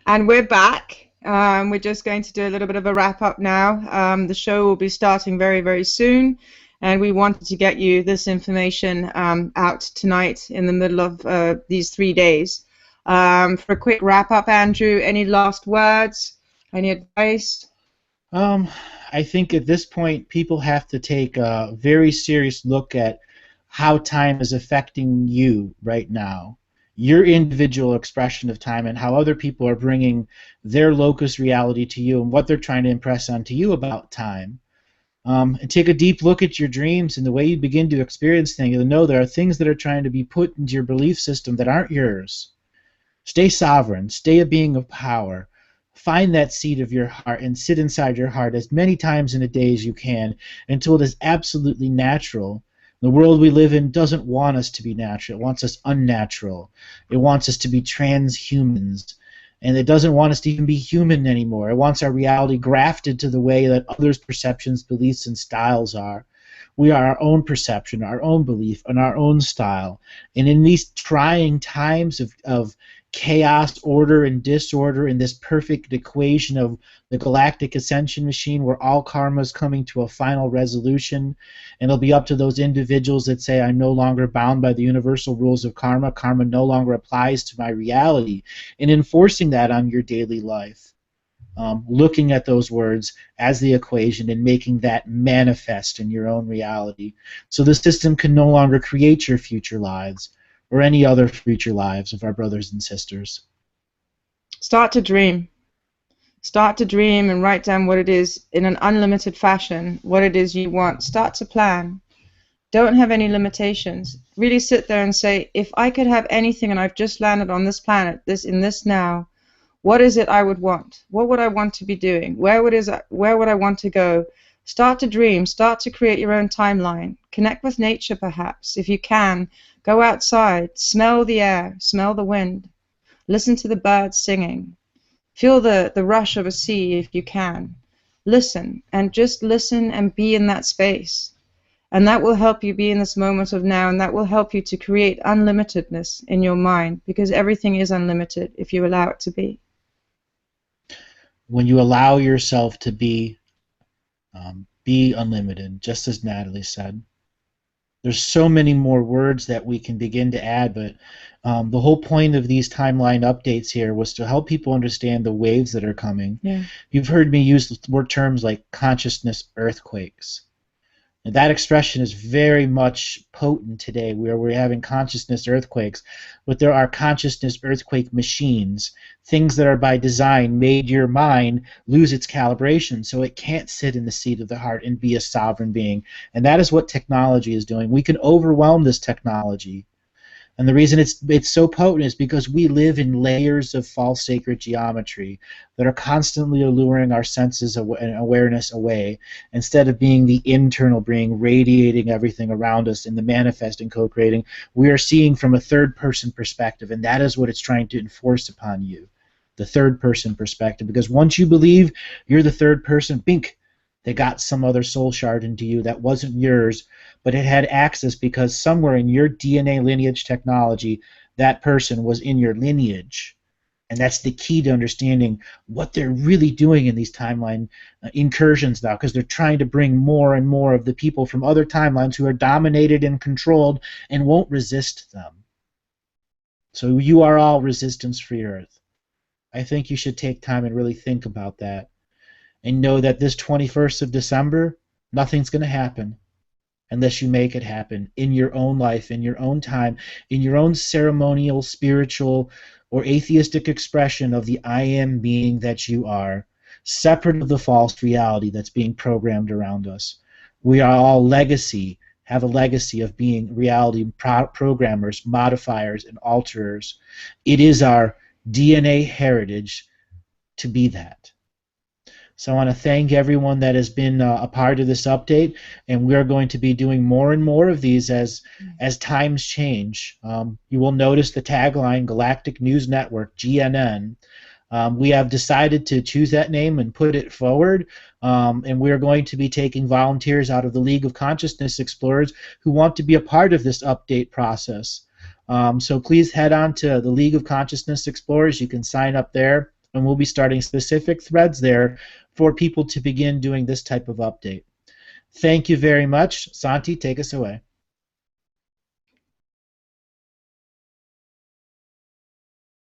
And we're back. We're just going to do a little bit of a wrap up now. The show will be starting very, very soon, and we wanted to get you this information out tonight in the middle of these 3 days. For a quick wrap up, Andrew, any last words? Any advice? Um, I think at this point, people have to take a very serious look at how time is affecting you right now, your individual expression of time, and how other people are bringing their locus reality to you and what they're trying to impress onto you about time. And take a deep look at your dreams and the way you begin to experience things. You'll know there are things that are trying to be put into your belief system that aren't yours. Stay sovereign. Stay a being of power. Find that seat of your heart and sit inside your heart as many times in a day as you can until it is absolutely natural. The world we live in doesn't want us to be natural. It wants us unnatural. It wants us to be transhumans. And it doesn't want us to even be human anymore. It wants our reality grafted to the way that others' perceptions, beliefs, and styles are. We are our own perception, our own belief, and our own style. And in these trying times of chaos, order, and disorder, in this perfect equation of the galactic ascension machine where all karma is coming to a final resolution, and it'll be up to those individuals that say, I'm no longer bound by the universal rules of karma. Karma no longer applies to my reality. And enforcing that on your daily life. Looking at those words as the equation and making that manifest in your own reality. So the system can no longer create your future lives or any other future lives of our brothers and sisters. Start to dream. Start to dream and write down what it is in an unlimited fashion, what it is you want. Start to plan. Don't have any limitations. Really sit there and say, if I could have anything and I've just landed on this planet, in this now, what is it I would want? What would I want to be doing? Where would I want to go? Start to dream. Start to create your own timeline. Connect with nature, perhaps, if you can. Go outside. Smell the air. Smell the wind. Listen to the birds singing. Feel the rush of a sea if you can. Listen, and just listen and be in that space. And that will help you be in this moment of now, and that will help you to create unlimitedness in your mind, because everything is unlimited if you allow it to be. When you allow yourself to be unlimited, just as Natalie said. There's so many more words that we can begin to add, but the whole point of these timeline updates here was to help people understand the waves that are coming. Yeah. You've heard me use word terms like consciousness earthquakes. And that expression is very much potent today, where we're having consciousness earthquakes, but there are consciousness earthquake machines, things that are by design made your mind lose its calibration, so it can't sit in the seat of the heart and be a sovereign being. And that is what technology is doing. We can overwhelm this technology. And the reason it's so potent is because we live in layers of false sacred geometry that are constantly alluring our senses and awareness away, instead of being the internal being radiating everything around us in the manifesting, co-creating. We are seeing from a third-person perspective, and that is what it's trying to enforce upon you, the third-person perspective. Because once you believe you're the third person, bink, they got some other soul shard into you that wasn't yours, but it had access because somewhere in your DNA lineage technology, that person was in your lineage. And that's the key to understanding what they're really doing in these timeline incursions now, because they're trying to bring more and more of the people from other timelines who are dominated and controlled and won't resist them. So you are all resistance-free Earth. I think you should take time and really think about that. And know that this 21st of December, nothing's going to happen unless you make it happen in your own life, in your own time, in your own ceremonial, spiritual, or atheistic expression of the I am being that you are, separate of the false reality that's being programmed around us. We are all have a legacy of being reality programmers, modifiers, and alterers. It is our DNA heritage to be that. So I want to thank everyone that has been a part of this update, and we are going to be doing more and more of these as times change. You will notice the tagline, Galactic News Network, GNN. We have decided to choose that name and put it forward, and we are going to be taking volunteers out of the League of Consciousness Explorers who want to be a part of this update process. So please head on to the League of Consciousness Explorers. You can sign up there. and we'll be starting specific threads there for people to begin doing this type of update. Thank you very much. Santi, take us away.